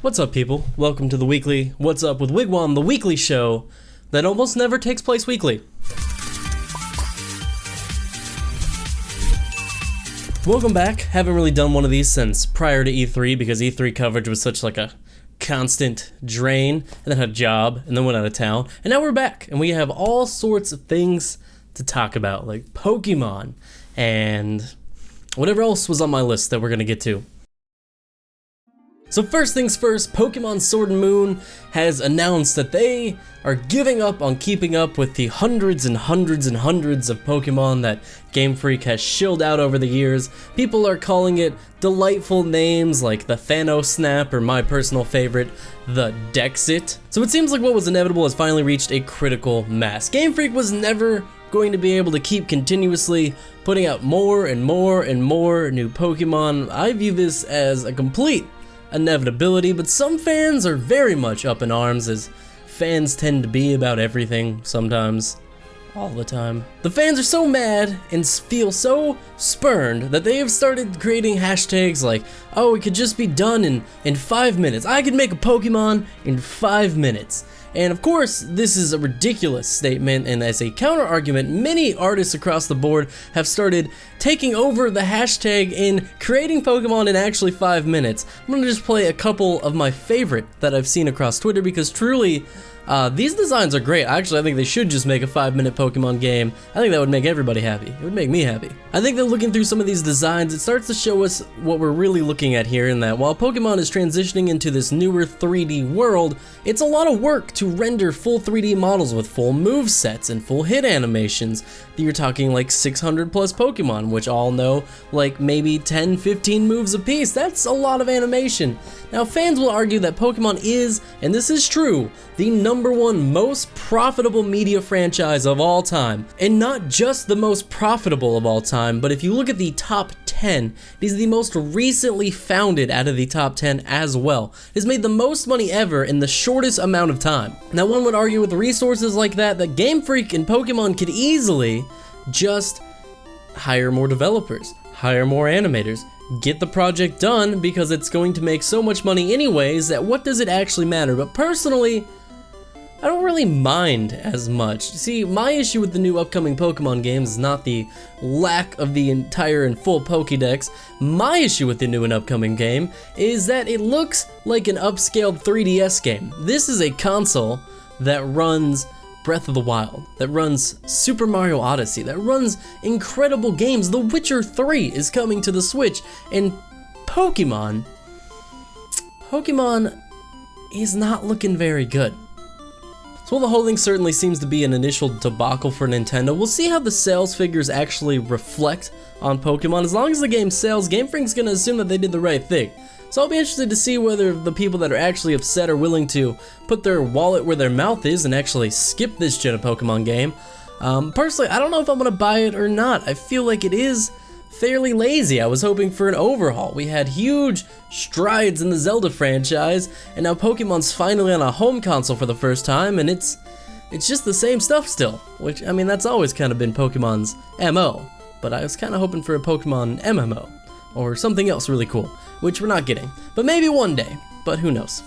What's up, people? Welcome to the weekly What's Up with Wigwam, the weekly show that almost never takes place weekly. Welcome back. Haven't really done one of these since prior to E3 because E3 coverage was such like a constant drain, and then had a job, and then went out of town, and now we're back, and we have all sorts of things to talk about, like Pokemon, and whatever else was on my list that we're gonna get to. So first things first, Pokemon Sword and Moon has announced that they are giving up on keeping up with the hundreds and hundreds and hundreds of Pokemon that Game Freak has shilled out over the years. People are calling it delightful names like the Thanos Snap, or my personal favorite, the Dexit. So it seems like what was inevitable has finally reached a critical mass. Game Freak was never going to be able to keep continuously putting out more and more and more new Pokemon. I view this as a complete inevitability, but some fans are very much up in arms, as fans tend to be about everything sometimes, all the time. The fans are so mad and feel so spurned that they have started creating hashtags like, oh, it could just be done in 5 minutes. I could make a Pokemon in 5 minutes. And of course, this is a ridiculous statement, and as a counter argument, many artists across the board have started taking over the hashtag in creating Pokemon in actually 5 minutes. I'm gonna just play a couple of my favorite that I've seen across Twitter, because truly, these designs are great. Actually, I think they should just make a 5-minute Pokemon game. I think that would make everybody happy. It would make me happy. I think that looking through some of these designs, it starts to show us what we're really looking at here, in that while Pokemon is transitioning into this newer 3D world, it's a lot of work to render full 3D models with full move sets and full hit animations. You're talking like 600 plus Pokemon, which all know like maybe 10-15 moves apiece. That's a lot of animation. Now, fans will argue that Pokemon is, and this is true, the #1 most profitable media franchise of all time. And not just the most profitable of all time, but if you look at the top 10, it is the most recently founded out of the top 10 as well. It has made the most money ever in the shortest amount of time. Now, one would argue with resources like that Game Freak and Pokemon could easily just hire more developers, hire more animators, get the project done, because it's going to make so much money anyways that what does it actually matter? But personally, I don't really mind as much. See, my issue with the new upcoming Pokemon games is not the lack of the entire and full Pokedex. My issue with the new and upcoming game is that it looks like an upscaled 3DS game. This is a console that runs Breath of the Wild, that runs Super Mario Odyssey, that runs incredible games. The Witcher 3 is coming to the Switch, and Pokemon is not looking very good. So while the whole thing certainly seems to be an initial debacle for Nintendo, we'll see how the sales figures actually reflect on Pokemon. As long as the game sells, Game Freak's gonna assume that they did the right thing. So I'll be interested to see whether the people that are actually upset are willing to put their wallet where their mouth is and actually skip this gen of Pokemon game. Personally, I don't know if I'm gonna buy it or not. I feel like it is fairly lazy. I was hoping for an overhaul. We had huge strides in the Zelda franchise, and now Pokemon's finally on a home console for the first time, and it's just the same stuff still. Which, I mean, that's always kind of been Pokemon's MO, but I was kind of hoping for a Pokemon MMO, or something else really cool, which we're not getting. But maybe one day, but who knows.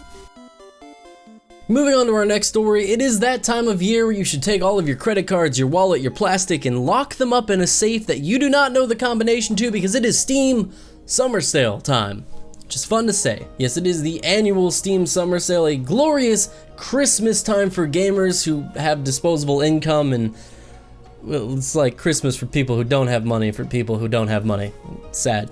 Moving on to our next story, it is that time of year where you should take all of your credit cards, your wallet, your plastic, and lock them up in a safe that you do not know the combination to, because it is Steam Summer Sale time. Which is fun to say. Yes, it is the annual Steam Summer Sale, a glorious Christmas time for gamers who have disposable income, and well, it's like Christmas for people who don't have money, for people who don't have money. Sad.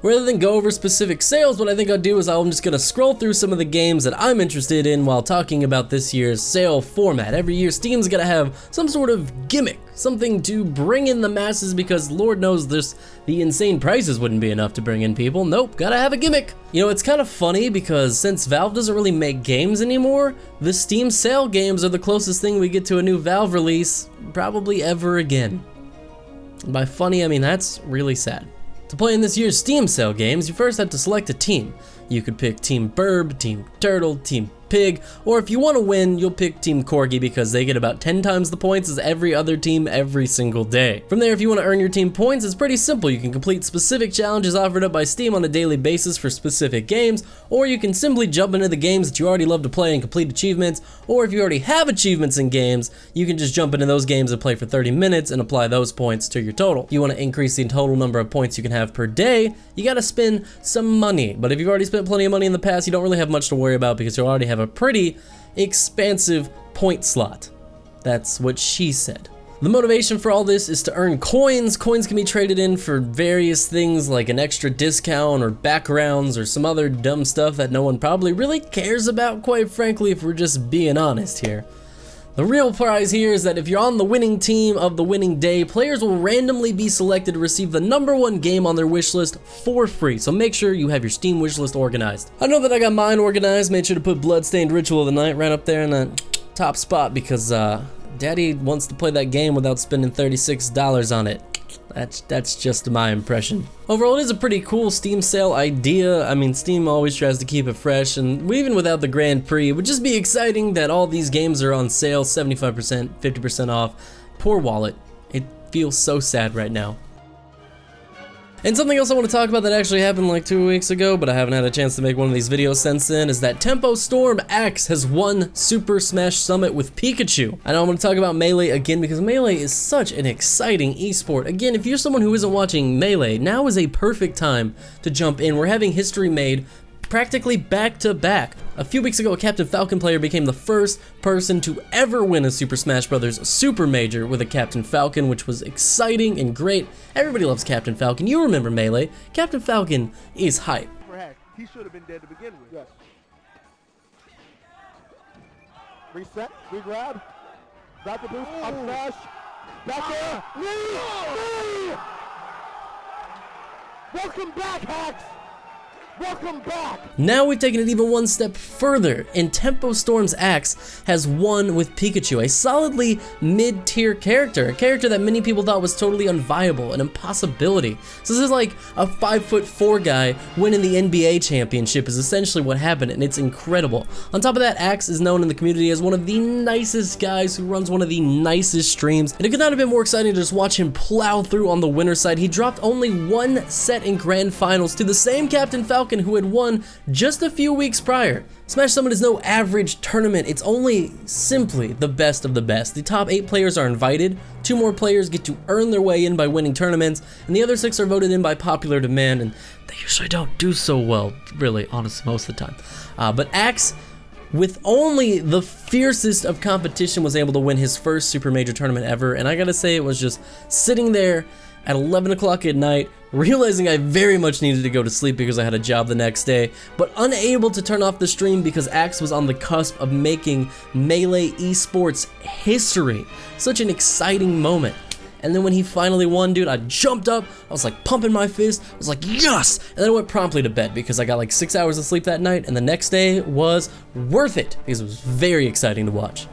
Rather than go over specific sales, what I think I'll do is I'm just going to scroll through some of the games that I'm interested in while talking about this year's sale format. Every year, Steam's going to have some sort of gimmick, something to bring in the masses, because Lord knows the insane prices wouldn't be enough to bring in people. Nope, gotta have a gimmick. You know, it's kind of funny because since Valve doesn't really make games anymore, the Steam sale games are the closest thing we get to a new Valve release probably ever again. And by funny, I mean that's really sad. To play in this year's Steam sale games, you first have to select a team. You could pick Team Burb, Team Turtle, Team Pig, or if you want to win, you'll pick Team Corgi because they get about 10 times the points as every other team every single day. From there, if you want to earn your team points, it's pretty simple. You can complete specific challenges offered up by Steam on a daily basis for specific games, or you can simply jump into the games that you already love to play and complete achievements, or if you already have achievements in games, you can just jump into those games and play for 30 minutes and apply those points to your total. If you want to increase the total number of points you can have per day, you gotta spend some money. But if you've already spent plenty of money in the past, you don't really have much to worry about because you already have a pretty expansive point slot. That's what she said. The motivation for all this is to earn coins. Coins can be traded in for various things like an extra discount or backgrounds or some other dumb stuff that no one probably really cares about, quite frankly, if we're just being honest here. The real prize here is that if you're on the winning team of the winning day, players will randomly be selected to receive the #1 game on their wish list for free, so make sure you have your Steam wish list organized. I know that I got mine organized, made sure to put Bloodstained Ritual of the Night right up there in that top spot because Daddy wants to play that game without spending $36 on it. That's just my impression. Overall, it is a pretty cool Steam sale idea. I mean, Steam always tries to keep it fresh, and even without the Grand Prix, it would just be exciting that all these games are on sale, 75%, 50% off. Poor wallet. It feels so sad right now. And something else I want to talk about that actually happened like 2 weeks ago, but I haven't had a chance to make one of these videos since then, is that Tempo Storm X has won Super Smash Summit with Pikachu. I know I'm going to talk about Melee again because Melee is such an exciting esport. Again, if you're someone who isn't watching Melee, now is a perfect time to jump in. We're having history made practically back to back. A few weeks ago, a Captain Falcon player became the first person to ever win a Super Smash Bros. Super Major with a Captain Falcon, which was exciting and great. Everybody loves Captain Falcon. You remember Melee. Captain Falcon is hype. He should have been dead to begin with. Yes. Reset, regrab, grab the boost, up smash, back there, knee! Welcome back, Hacks! Welcome back! Now we've taken it even one step further, and Tempo Storm's Axe has won with Pikachu, a solidly mid-tier character, a character that many people thought was totally unviable, an impossibility. So this is like a 5'4" guy winning the NBA championship is essentially what happened, and it's incredible. On top of that, Axe is known in the community as one of the nicest guys who runs one of the nicest streams, and it could not have been more exciting to just watch him plow through on the winner's side. He dropped only one set in grand finals to the same Captain Falcon who had won just a few weeks prior. Smash Summit is no average tournament, it's only simply the best of the best. The top 8 players are invited, 2 more players get to earn their way in by winning tournaments, and the other 6 are voted in by popular demand, and they usually don't do so well, really, honestly, most of the time. But Axe, with only the fiercest of competition, was able to win his first Super Major tournament ever, and I gotta say, it was just sitting there at 11 o'clock at night, realizing I very much needed to go to sleep because I had a job the next day, but unable to turn off the stream because Axe was on the cusp of making Melee esports history. Such an exciting moment. And then when he finally won, dude, I jumped up, I was like pumping my fist, I was like, yes! And then I went promptly to bed because I got like 6 hours of sleep that night, and the next day was worth it because it was very exciting to watch.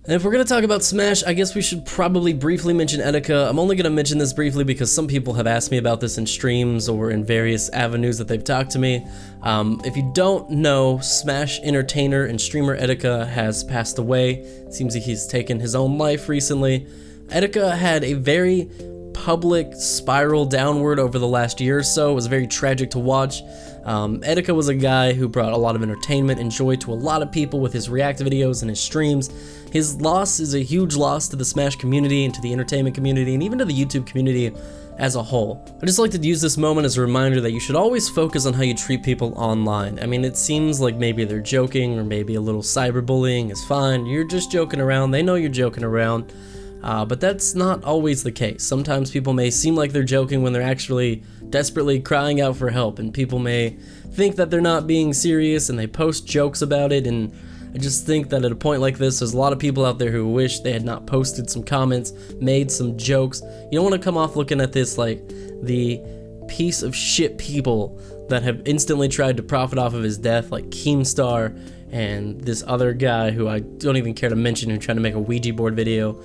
And if we're going to talk about Smash, I guess we should probably briefly mention Etica. I'm only going to mention this briefly because some people have asked me about this in streams or in various avenues that they've talked to me. If you don't know, Smash entertainer and streamer Etica has passed away. It seems like he's taken his own life recently. Etica had a very public spiral downward over the last year or so. It was very tragic to watch. Etica was a guy who brought a lot of entertainment and joy to a lot of people with his react videos and his streams. His loss is a huge loss to the Smash community and to the entertainment community and even to the YouTube community as a whole. I'd just like to use this moment as a reminder that you should always focus on how you treat people online. I mean, it seems like maybe they're joking or maybe a little cyberbullying is fine. You're just joking around. They know you're joking around. But that's not always the case. Sometimes people may seem like they're joking when they're actually desperately crying out for help, and people may think that they're not being serious and they post jokes about it, and I just think that at a point like this, there's a lot of people out there who wish they had not posted some comments, made some jokes. You don't want to come off looking at this like the piece of shit people that have instantly tried to profit off of his death, like Keemstar and this other guy who I don't even care to mention who tried to make a Ouija board video.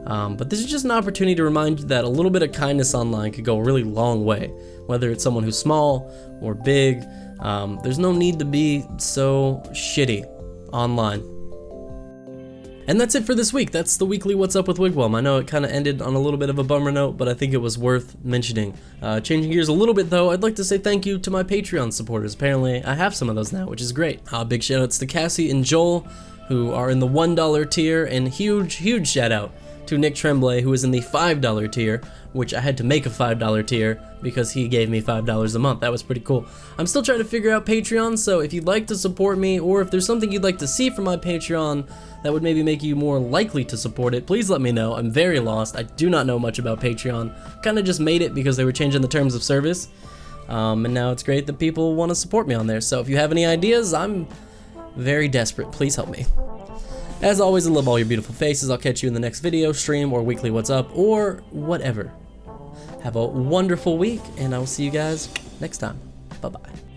But this is just an opportunity to remind you that a little bit of kindness online could go a really long way, whether it's someone who's small or big. There's no need to be so shitty online. And that's it for this week. That's the weekly What's Up with Wigwam. I know it kind of ended on a little bit of a bummer note, but I think it was worth mentioning. Changing gears a little bit though, I'd like to say thank you to my Patreon supporters. Apparently I have some of those now, which is great. Big shout outs to Cassie and Joel, who are in the $1 tier, and huge shout out to Nick Tremblay, who is in the $5 tier, which I had to make a $5 tier because he gave me $5 a month. That was pretty cool. I'm still trying to figure out Patreon, so if you'd like to support me, or if there's something you'd like to see from my Patreon that would maybe make you more likely to support it, please let me know. I'm very lost. I do not know much about Patreon. Kind of just made it because they were changing the terms of service, and now it's great that people want to support me on there. So if you have any ideas, I'm very desperate. Please help me. As always, I love all your beautiful faces. I'll catch you in the next video, stream, or weekly What's Up, or whatever. Have a wonderful week, and I will see you guys next time. Bye-bye.